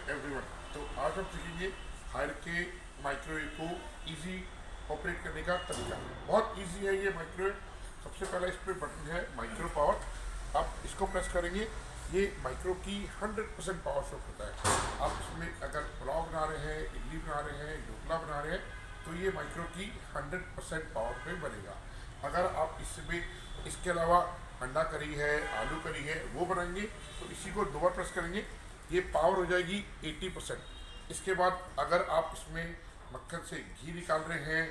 Everyone. तो आज हम सीखेंगे हायर के माइक्रोवेव को इजी ऑपरेट करने का तरीका। बहुत इजी है ये माइक्रोवेव। सबसे पहला इस पर बटन है माइक्रो पावर। आप इसको प्रेस करेंगे, ये माइक्रो की 100% पावर शो होता है। आप इसमें अगर पुलाव बना रहे हैं, इडली बना रहे हैं, ढोकला बना रहे हैं, तो ये माइक्रो की 100% पावर पे बनेगा। अगर आप इसमें इसके अलावा अंडा करी है, आलू करी है, वो बनाएंगे तो इसी को दो बार प्रेस करेंगे, ये पावर हो जाएगी 80%। इसके बाद अगर आप इसमें मक्खन से घी निकाल रहे हैं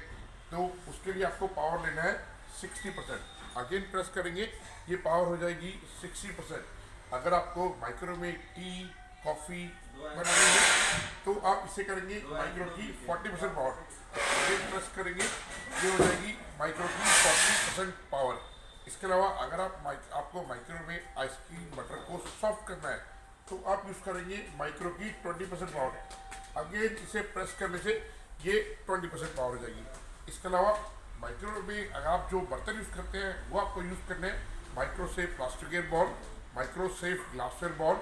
तो उसके लिए आपको पावर लेना है 60%। अगेन प्रेस करेंगे, ये पावर हो जाएगी 60%। अगर आपको माइक्रो में टी कॉफ़ी बनानी है तो आप इसे करेंगे माइक्रो की 40% पावर। अगेन प्रेस करेंगे, ये हो जाएगी माइक्रो की 40% पावर। इसके अलावा अगर आपको माइक्रो में आइसक्रीम बटर को सॉफ्ट करना है तो आप यूज़ करेंगे माइक्रो की 20% पावर। अगेन इसे प्रेस करने से ये 20% पावर हो जाएगी। इसके अलावा माइक्रो में अगर आप जो बर्तन यूज़ करते हैं वो आपको यूज़ करने हैं micro safe plasticware bowl, micro safe glassware bowl.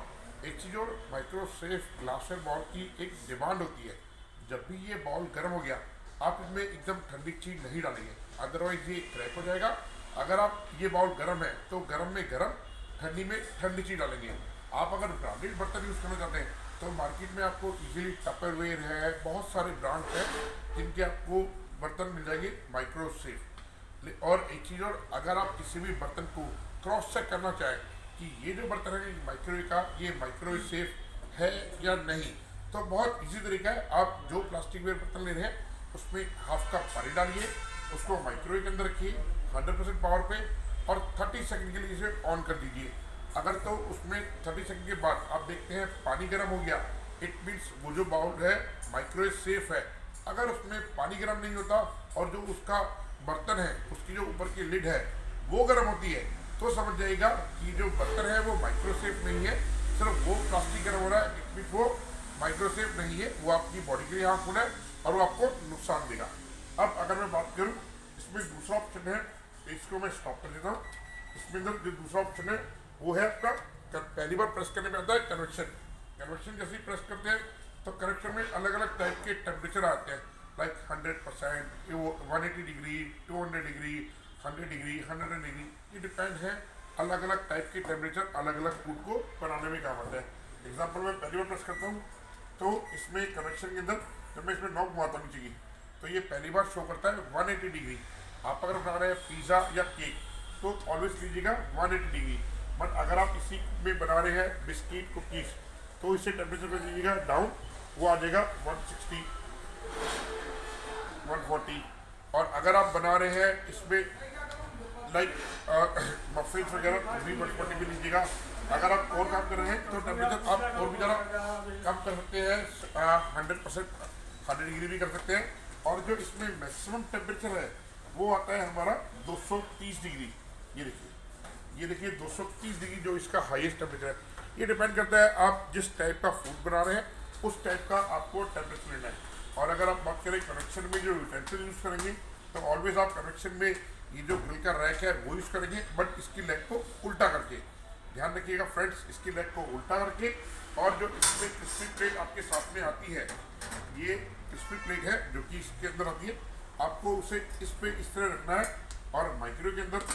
एक चीज़ और, माइक्रो सेफ ग्लासवेयर बॉल की एक डिमांड होती है, जब भी ये बॉल गर्म हो गया आप इसमें एकदम ठंडी चीज़ नहीं डालेंगे, अदरवाइज ये क्रैक हो जाएगा। अगर आप ये बॉल गर्म है तो गर्म में गर्म, ठंडी में ठंडी चीज़ डालेंगे। आप अगर ब्रांडेड बर्तन यूज़ करना चाहते हैं तो मार्केट में आपको इजीली टपरवेयर है, बहुत सारे ब्रांड्स हैं जिनके आपको बर्तन मिल जाएंगे माइक्रो सेफ। और एक चीज़ और, अगर आप किसी भी बर्तन को क्रॉस चेक करना चाहें कि ये जो बर्तन है माइक्रोवेव का, ये माइक्रोवेव सेफ है या नहीं, तो बहुत इजी तरीका है। आप जो प्लास्टिकवेयर बर्तन ले रहे हैं उसमें हाफ कप पानी डालिए, उसको माइक्रोवेव के अंदर रखिए 100% पावर पे और 30 सेकंड के लिए इसे ऑन कर दीजिए। अगर तो उसमें 30 सेकंड के बाद आप देखते हैं पानी गर्म हो गया, इट मीन्स वो जो बाउल है माइक्रोवेव सेफ है। अगर उसमें पानी गर्म नहीं होता और जो उसका बर्तन है उसकी जो ऊपर की लिड है वो गर्म होती है तो समझ जाएगा कि जो बर्तन है वो माइक्रो सेफ नहीं है, सिर्फ वो प्लास्टिक गर्म हो रहा है, इट मीन्स वो माइक्रो सेफ नहीं है, वो आपकी बॉडी के लिए हार्मफुल है और वो आपको नुकसान देगा। अब अगर मैं बात करूँ, इसमें दूसरा ऑप्शन है, इसको मैं स्टॉप कर देता हूँ। इसमें अंदर जो दूसरा ऑप्शन है वो है आपका, पहली बार प्रेस करने में आता है कन्वेक्शन। कन्वेक्शन जैसे ही प्रेस करते हैं तो कन्वेक्शन में अलग अलग टाइप के टेम्परेचर आते हैं, like 100%, 180 degree, 200 degree, 100 degree, 100 degree. ये डिपेंड है, अलग अलग टाइप के टेम्परेचर अलग अलग फूड को बनाने में काम आता है। एग्जाम्पल मैं पहली बार प्रेस करता हूँ तो इसमें कन्वेक्शन के अंदर जब मैं इसमें नॉब घुमाता हूँ नीचे की तो ये पहली बार शो करता है 180 डिग्री। आप अगर बना रहे हैं पिज़्ज़ा या केक तो ऑलवेज लीजिएगा 180 डिग्री। बट अगर आप इसी में बना रहे हैं बिस्किट कुकीज़ तो इसे टेम्परेचर पर लीजिएगा डाउन, वो आ जाएगा 160, 140। और अगर आप बना रहे हैं इसमें लाइक मफिन्स वगैरह भी 140 भी लीजिएगा। अगर आप और काम कर रहे हैं तो टेम्परेचर आप और भी ज़्यादा कम कर सकते हैं, 100%, 100 डिग्री भी कर सकते हैं। और जो इसमें मैक्सिमम टेम्परेचर है वो आता है हमारा 230 डिग्री। ये देखिए 230 डिग्री जो इसका हाईएस्ट टेम्परेचर है। ये डिपेंड करता है आप जिस टाइप का फूड बना रहे हैं उस टाइप का आपको टेम्परेचर लेना है। और अगर आप बात करें कन्वेक्शन में जो यूटेंसिल यूज़ करेंगे तो ऑलवेज आप कन्वेक्शन में ये जो ग्रिल का रैक है वो यूज़ करेंगे, बट इसकी लेग को उल्टा करके। ध्यान रखिएगा फ्रेंड्स, इसकी लेग को उल्टा करके। और जो इसमें क्रिस्पी प्लेट आपके साथ में आती है, ये क्रिस्पी प्लेट है जो कि इसके अंदर आती है, आपको उसे इस पे इस तरह रखना है और माइक्रो के अंदर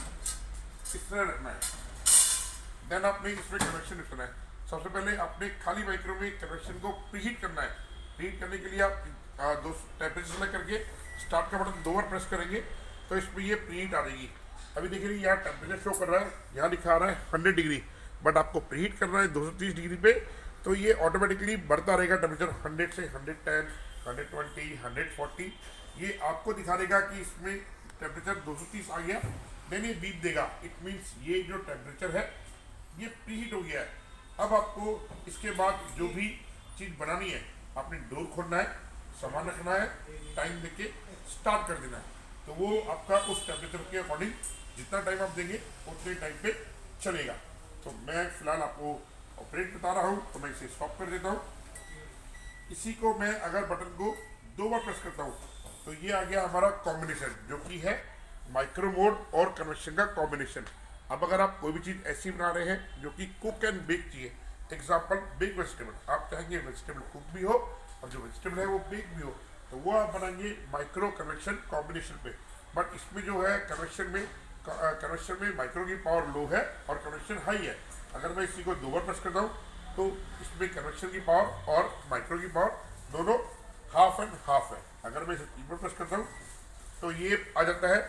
इस तरह रखना है। देन आपने इसमें कन्वेक्शन रखना है। सबसे पहले आपने खाली माइक्रो में कन्वेक्शन को प्रीहीट करना है। प्रीहीट करने के लिए आप दो टेम्परेचर सेलेक्ट करके स्टार्ट का बटन 2 बार प्रेस करेंगे तो इसमें ये प्रीहीट आ जाएगी। अभी देखिए यहाँ टेम्परेचर शो कर रहा है, यहाँ दिखा रहा है 100 डिग्री, बट आपको प्रीहीट करना है 230 डिग्री पे, तो ये ऑटोमेटिकली बढ़ता रहेगा टेम्परेचर 100 से 110, 120, 140। ये आपको दिखा देगा कि इसमें टेम्परेचर 230 आ गया, देन ये बीप देगा, इट मीन्स ये जो टेम्परेचर है ये प्रीहीट हो गया है। अब आपको इसके बाद जो भी चीज़ बनानी है आपने डोर खोलना है, सामान रखना है, टाइम देके स्टार्ट कर देना है, तो वो आपका उस टेम्परेचर के अकॉर्डिंग जितना टाइम आप देंगे उतने टाइम पे चलेगा। तो मैं फ़िलहाल आपको ऑपरेट बता रहा हूँ तो मैं इसे स्टॉप कर देता हूँ। इसी को मैं अगर बटन को 2 बार प्रेस करता हूँ तो ये आ गया हमारा कॉम्बिनेशन, जो कि है माइक्रो मोड और कन्वेक्शन का कॉम्बिनेशन। अब अगर आप कोई भी चीज़ ऐसी बना रहे हैं जो कि कुक एंड बेक चाहिए, एग्जाम्पल बेक वेजिटेबल, आप चाहेंगे वेजिटेबल कुक भी हो और जो वेजिटेबल है वो बेक भी हो, तो वो आप बनाएंगे माइक्रो कन्वेक्शन कॉम्बिनेशन पे। बट इसमें जो है कन्वेक्शन में माइक्रो की पावर लो है और कन्वेक्शन हाई है। अगर मैं इसी को 2 बार प्रेस करता हूँ तो इसमें कन्वेक्शन की पावर और माइक्रो की पावर दोनों हाफ एंड हाफ है। अगर मैं इसे 3 बार प्रेस करता हूँ तो ये आ जाता है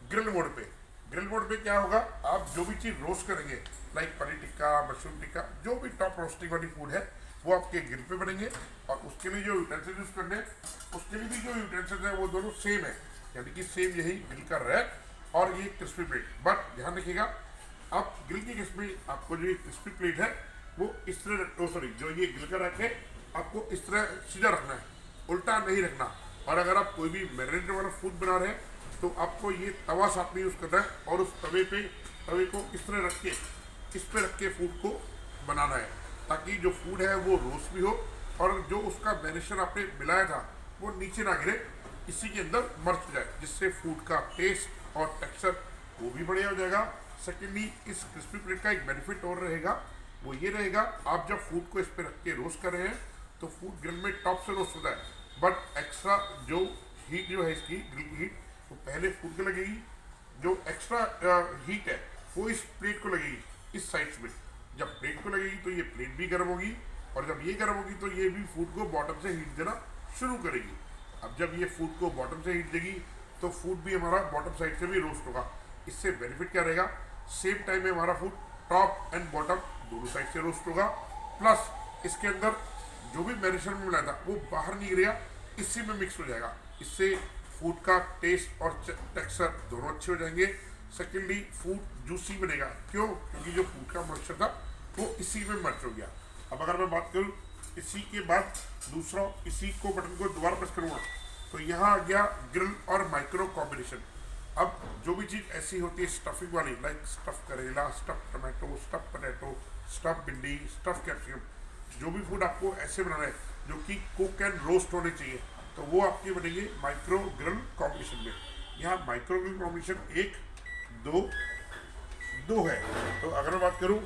ग्रिल मोड पे। ग्रिल मोड पे क्या होगा, आप जो भी चीज़ रोस्ट करेंगे लाइक पनीर टिक्का, मशरूम टिक्का, जो भी टॉप रोस्टिंग वाली फूड है वो आपके ग्रिल पे बनेंगे। और उसके लिए जो यूटेंसिल्स यूज करने हैं उसके लिए भी जो यूटेंसिल्स है वो दोनों सेम है, यानी कि सेम यही ग्रिल का रैक और ये क्रिस्पी प्लेट। बट ध्यान रखिएगा, आप ग्रिल की क्रिस्पी, आपको जो ये क्रिस्पी प्लेट है वो इस तरह, सॉरी जो ये ग्रिल का रैक है आपको इस तरह सीधा रखना है, उल्टा नहीं रखना। और अगर आप कोई भी मैरिनेटेड वाला फूड बना रहे हैं तो आपको ये तवा साथ में यूज़ करना है और उस तवे को इस तरह रख के, इस पे रख के फूड को बनाना है, ताकि जो फूड है वो रोस्ट भी हो और जो उसका मैरिनेशन आपने मिलाया था वो नीचे ना गिरे, इसी के अंदर मर्ज जाए, जिससे फूड का टेस्ट और टेक्सचर वो भी बढ़िया हो जाएगा। सेकेंडली, इस क्रिस्पी प्लेट का एक बेनिफिट और रहेगा, वो ये रहेगा, आप जब फूड को इस पर रख के रोस्ट कर रहे हैं तो फूड ग्रिल में टॉप से रोस्ट होता है, बट एक्स्ट्रा जो हीट जो है इसकी ग्रिल की हीट वो पहले फूड को लगेगी, जो एक्स्ट्रा हीट है वो इस प्लेट को लगेगी इस साइड में। जब प्लेट को लगेगी तो ये प्लेट भी गर्म होगी और जब ये गर्म होगी तो ये भी फूड को बॉटम से हीट देना शुरू करेगी। अब जब ये फूड को बॉटम से हीट देगी तो फूड भी हमारा बॉटम साइड से भी रोस्ट होगा। इससे बेनिफिट क्या रहेगा, सेम टाइम में हमारा फूड टॉप एंड बॉटम दोनों साइड से रोस्ट होगा, प्लस इसके अंदर जो भी मैरिनेशन में मिलाया था वो बाहर नहीं गिरेगा, इसी में मिक्स हो जाएगा। इससे फूड का टेस्ट और टेक्सचर दोनों अच्छे हो जाएंगे। सेकेंडली, फूड जूसी बनेगा, क्यों? क्योंकि जो फूड का मॉइस्चर था वो इसी में मर्ज हो गया। अब अगर मैं बात करूँ इसी के बाद दूसरा, इसी को बटन को दोबारा प्रेस करूँगा तो यहाँ आ गया ग्रिल और माइक्रो कॉम्बिनेशन। अब जो भी चीज़ ऐसी होती है स्टफिंग वाली, लाइक स्टफ करेला, stuff tomato, stuff potato, stuff भिंडी, स्टफ कैप्सिकम, जो भी फूड आपको ऐसे बनाना है जो कि कुक एंड रोस्ट होने चाहिए, तो वो आपके बनेंगे माइक्रो ग्रिल कॉम्बिनेशन में। यहाँ माइक्रो ग्रिल कॉम्बिनेशन 1, 2 है। तो अगर मैं बात करूँ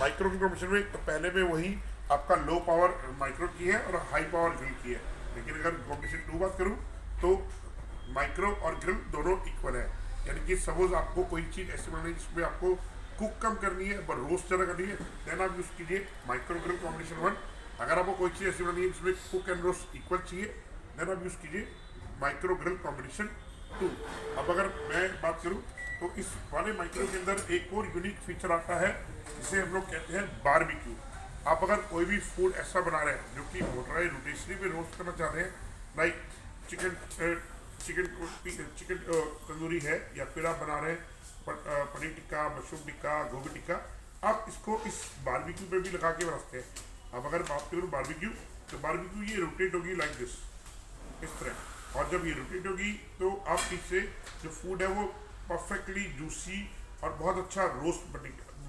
माइक्रो ग्रिल कॉम्बिनेशन में, तो पहले में वही आपका लो पावर माइक्रो की है और हाई पावर ग्रिल की है। लेकिन अगर कॉम्बिनेशन 2 बात करूँ तो माइक्रो और ग्रिल दोनों इक्वल है। यानी कि सपोज आपको कोई चीज़ ऐसे बनानी है जिसमें आपको कुक कम करनी है पर रोस्ट ज़्यादा करनी है, देन आप यूज़ कीजिए माइक्रो ग्रिल कॉम्बिनेशन 1। अगर आपको कोई चीज़ ऐसी बनानी है जिसमें कुक एंड रोस्ट इक्वल चाहिए, देन आप यूज़ कीजिए माइक्रो ग्रिल कॉम्बिनेशन 2। अब अगर मैं बात करूँ तो इस वाले माइक्रो के अंदर एक और यूनिक फीचर आता है जिसे हम लोग कहते हैं बारबेक्यू। आप अगर कोई भी फूड ऐसा बना रहे हैं जो कि मोटराइज रोटेशनरी में रोस्ट करना चाह रहे हैं, लाइक चिकन तंदूरी है, या फिर आप बना रहे हैं पनीर टिक्का, मशरूम टिक्का, गोभी टिक्का, आप इसको इस बारबेक्यू पे भी लगा के बना सकते हैं। अब अगर बात करूँ बारबेक्यू, तो बारबेक्यू ये रोटेट होगी लाइक दिस, इस तरह, और जब ये रोटेट होगी तो आप इससे जो फूड है वो परफेक्टली जूसी और बहुत अच्छा रोस्ट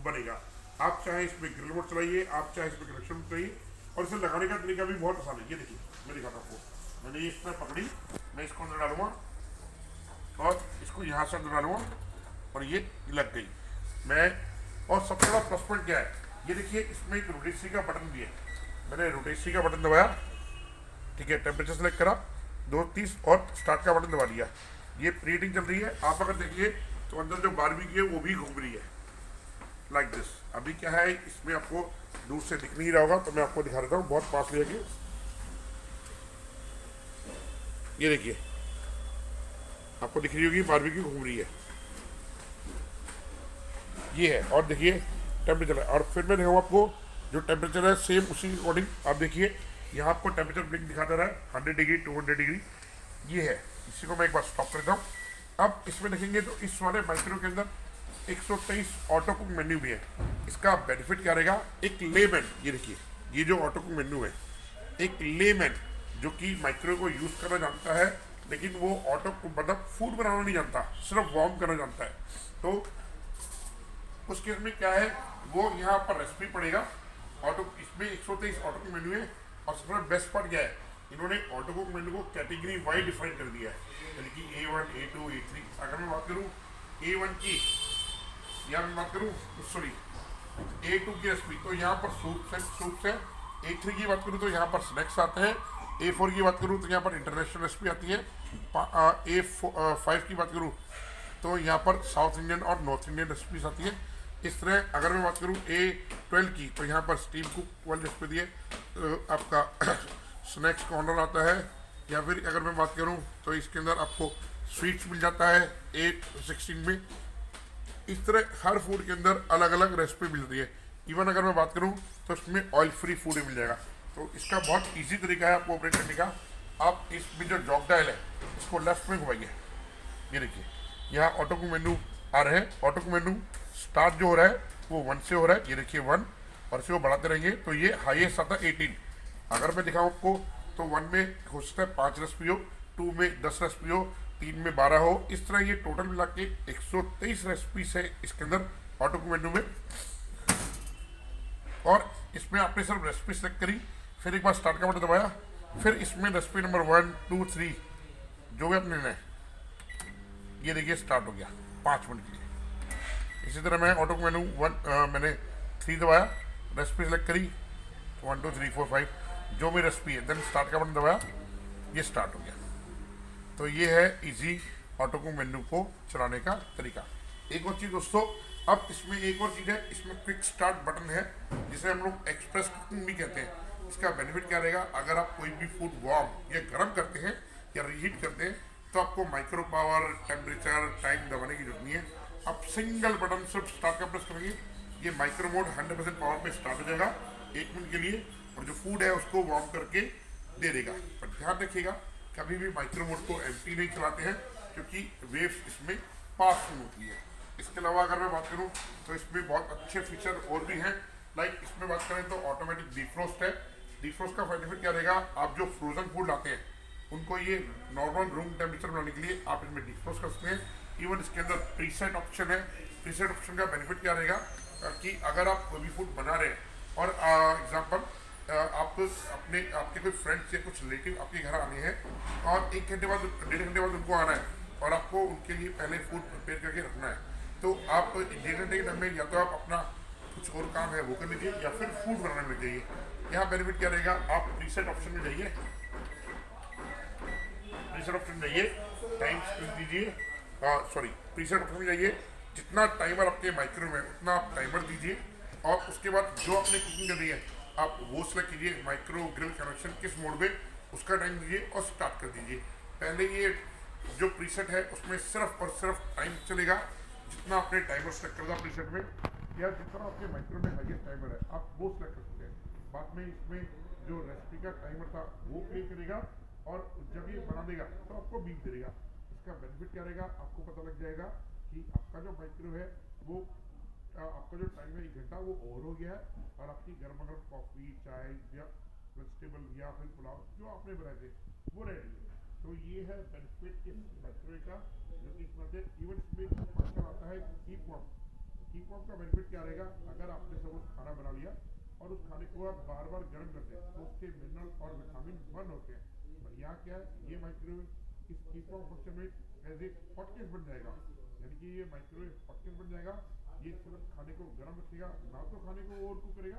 बनेगा। आप चाहे इसमें ग्रिल मोड चलाइए, आप चाहे इसमें कनेक्शन मोड चलाइए, और इसे लगाने का तरीका भी बहुत आसान है। ये देखिए, मैं दिखाता हूँ आपको। मैंने ये इसमें पकड़ी, मैं इसको अंदर डालूंगा और इसको यहाँ से अंदर डालूंगा और ये लग गई। मैं, और सबसे बड़ा प्लस पॉइंट क्या है, ये देखिए इसमें एक रोटेशनरी का बटन भी है। मैंने रोटेशनरी का बटन दबाया, ठीक है, टेम्परेचर सेलेक्ट करा 230 और स्टार्ट का बटन दबा दिया। ये प्रीहीटिंग चल रही है। आप अगर देखिए तो अंदर जो बारबेक्यू है वो भी घूम रही है लाइक दिस। अभी क्या है, इसमें आपको दूर से दिख नहीं रहा होगा तो मैं आपको दिखा देता हूँ बहुत पास ले जाके। ये देखिए, आपको दिख रही होगी बारबेक्यू घूम रही है, ये है। और देखिए टेम्परेचर है, और फिर मैं दिखाऊँ आपको जो टेम्परेचर है सेम उसी के अकॉर्डिंग। आप देखिए यहाँ आपको टेम्परेचर ब्लिंक दिखाता रहा है 100 डिग्री, 200 डिग्री, ये है। इसी को मैं एक बार स्टॉप करता हूँ। अब इसमें देखेंगे तो इस वाले माइक्रो के अंदर 123 ऑटो कुक मेन्यू भी है। इसका बेनिफिट क्या रहेगा, एक लेमैन, ये देखिए, ये जो ऑटो कुक मेन्यू है, एक लेमैन जो कि माइक्रो को यूज़ करना जानता है लेकिन वो ऑटो मतलब फूड बनाना नहीं जानता, सिर्फ वार्म करना जानता है, तो उस केस में क्या है, वो यहाँ पर रेसिपी पड़ेगा ऑटो। इसमें 123 ऑटो कुक मेन्यू है, और सबसे बेस्ट पार्ट क्या है, इन्होंने ऑटो कुक मेन्यू को कैटेगरी वाइज डिफाइन कर दिया है, यानी कि A1, A2, A3। अगर मैं बात करूँ A1 की, या मैं बात करूँ सॉरी A2 की रेसिपी, तो यहाँ पर सूप्स है। A3 की बात करूँ तो यहाँ पर स्नैक्स आते हैं। A4 की बात करूँ तो यहाँ पर इंटरनेशनल रेसिपी आती है। A5 की बात करूँ तो यहाँ पर साउथ इंडियन और नॉर्थ इंडियन रेसिपीज आती है। इस तरह अगर मैं बात करूँ A12 की तो यहाँ पर स्टीम कुक वाली रेसिपी दी है। आपका स्नैक्स कॉर्नर आता है। या फिर अगर मैं बात करूँ तो इसके अंदर आपको स्वीट्स मिल जाता है A16 में। इस तरह हर फूड के अंदर अलग अलग रेसिपी मिल रही है। इवन अगर मैं बात करूं तो इसमें ऑयल फ्री फूड ही मिल जाएगा। तो इसका बहुत इजी तरीका है आपको ऑपरेट करने का। आप इसमें जो जॉब डायल है इसको लेफ्ट में घुमाइए। ये देखिए यहाँ ऑटो को मेनू आ रहे हैं। ऑटो को मेनू स्टार्ट जो हो रहा है वो 1 से हो रहा है। ये देखिए 1, और इसे वो बढ़ाते रहेंगे तो ये हाईएस्ट आता है 18। अगर मैं दिखाऊँ आपको तो 1 में हो सकता है 5 रेसिपी हो, 2 में 10 रेसिपी हो, 3 में 12 हो। इस तरह ये टोटल मिला के 123 रेसिपीज है इसके अंदर ऑटो मेनू में। और इसमें आपने सिर्फ रेसिपी सेलेक्ट करी, फिर एक बार स्टार्ट का बटन दबाया, फिर इसमें रेसिपी नंबर 1, 2, 3 जो भी आपने लेना है, ये देखिए स्टार्ट हो गया 5 मिनट के लिए। इसी तरह मैं ऑटो मेनू मैंने 3 दबाया, रेसिपी सेलेक्ट करी 1, 2, 3, 4, 5 जो भी रेसिपी है, देन स्टार्ट का बटन दबाया, ये स्टार्ट हो गया। तो ये है इजी ऑटो मेनू को चलाने का तरीका। एक और चीज़ दोस्तों, अब इसमें एक और चीज़ है, इसमें क्विक स्टार्ट बटन है जिसे हम लोग एक्सप्रेस कुकिंग भी कहते हैं। इसका बेनिफिट क्या रहेगा, अगर आप कोई भी फूड वार्म या गर्म करते हैं या रीहीट करते हैं तो आपको माइक्रो पावर, टेम्परेचर, टाइम दबाने की जरूरत नहीं है। आप सिंगल बटन सिर्फ स्टार्ट का प्रेस करेंगे, ये माइक्रो मोड 100% पावर पे स्टार्ट हो जाएगा 1 मिनट के लिए, और जो फूड है उसको वार्म करके दे देगा। पर ध्यान रखिएगा कभी भी माइक्रो मोड को एम्प्टी नहीं चलाते हैं क्योंकि वेव्स इसमें पास नहीं होती है। इसके अलावा अगर मैं बात करूं तो इसमें बहुत अच्छे फीचर और भी हैं। लाइक इसमें बात करें तो ऑटोमेटिक डिफ्रोस्ट है। डिफ्रोस्ट का बेनिफिट क्या रहेगा, आप जो फ्रोजन फूड लाते हैं उनको ये नॉर्मल रूम टेम्परेचर बनाने के लिए आप इसमें डिफ्रोस्ट कर सकते हैं। इवन इसके अंदर प्रीसेट ऑप्शन है। प्रीसेट ऑप्शन का बेनिफिट क्या रहेगा कि अगर आप कोई भी फूड बना रहे हैं और एग्जाम्पल आप आपके कोई फ्रेंड्स या कुछ रिलेटिव आपके घर आने हैं और 1 घंटे बाद, 1.5 घंटे बाद उनको आना है और आपको उनके लिए पहले फूड प्रिपेयर करके रखना है, तो आप 1.5 घंटे के टाइम में या तो आप अपना कुछ और काम है वो कर लीजिए या फिर फूड बनाने में लग जाइए। यहाँ बेनिफिट क्या रहेगा, आप प्रीसेट ऑप्शन में जाइए, प्रीसेट ऑप्शन में जाइए, टाइम दीजिए, प्रीसेट ऑप्शन में जाइए, जितना टाइमर आपके माइक्रो में उतना आप टाइमर दीजिए, और उसके बाद जो आपने कुकिंग करनी है आप वो सेलेक्ट कीजिए, माइक्रो ग्रिल कनेक्शन किस मोड में, उसका टाइम दीजिए और स्टार्ट कर दीजिए। पहले ये जो प्रीसेट है उसमें सिर्फ और सिर्फ टाइम चलेगा जितना आपने टाइमर सेलेक्ट कर दिया प्रीसेट में, या जितना आपके माइक्रो में हाईएस्ट टाइमर है आप वो सेलेक्ट कर सकते हैं। बाद में इसमें जो रेसिपी का टाइमर था वो प्ले करेगा और जब ये बना देगा तो आपको बीप दे देगा। इसका बेनिफिट क्या रहेगा, आपको पता लग जाएगा कि आपका जो माइक्रो है वो आपका जो टाइम है 1 घंटा वो ओवर हो गया है और आपकी गर्मा गर्म कॉफ़ी, चाय या वेजिटेबल या फिर पुलाव जो आपने बनाए थे वो रेडी है। तो ये है बेनिफिट इस माइक्रोवेव का, जो कि इसमें इवन इसमें फंक्शन आता है कीप वार्म। कीप वार्म का बेनिफिट क्या रहेगा, अगर आपने सपोज खाना बना लिया और उस खाने को आप बार बार गर्म करते हैं तो उसके मिनरल और विटामिन बर्न होते हैं। पर यहाँ क्या है, ये माइक्रोवेव इस कीप वार्म फंक्शन में एज ए हॉटकेस बन जाएगा, यानी कि ये माइक्रोवेव हॉटकेस बन जाएगा। ये सिर्फ खाने को गर्म रखेगा, ना तो खाने को ओवर कुक करेगा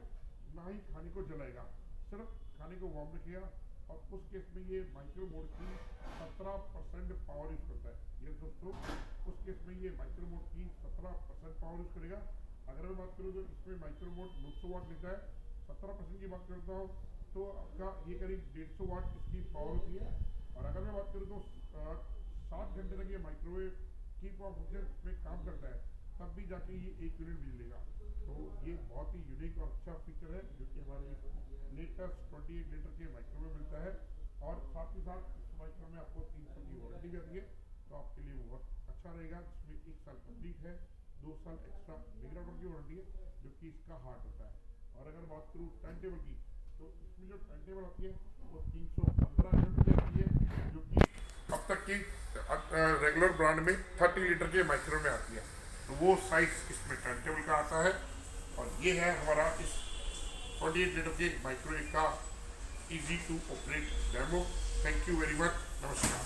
ना ही खाने को जलाएगा, सिर्फ खाने को वार्म रखेगा। और उस केस में ये माइक्रो मोड की 17% पावर यूज करता है। ये दोस्तों उस केस में ये माइक्रो मोड की 17% पावर यूज करेगा। अगर मैं बात करूँ तो इसमें माइक्रो मोड 900 वाट लेता है। 17% की बात करता हूँ तो आपका ये करीब 150 वाट इसकी पावर होती है। और अगर मैं बात करूँ तो 7 घंटे तक ये माइक्रोवेव की फंक्शन में काम करता है, तब भी जाके ये 1 यूनिट बिजली लेगा। तो ये बहुत ही यूनिक और अच्छा फीचर है जो कि हमारे लेटेस्ट 28 लीटर के माइक्रो में मिलता है। और साथ ही साथ इस माइक्रो में आपको 3 साल की वारंटी भी आती है, तो आपके लिए बहुत अच्छा रहेगा। जिसमें 1 साल कंप्लीट है, 2 साल एक्स्ट्रा मेगावाट की वारंटी है जो कि इसका हार्ट होता है। और अगर बात करूँ टाइम टेबल की, तो इसमें जो टाइम टेबल आती है वो 315 यूनिट की आती है, जो कि अब तक की रेगुलर ब्रांड में 30 लीटर के माइक्रो में आती है। तो वो साइज इसमें टाइम टेबल का आता है। और ये है हमारा इस 28 लीटर के माइक्रोवेव का easy to operate demo. Thank you very much, नमस्कार।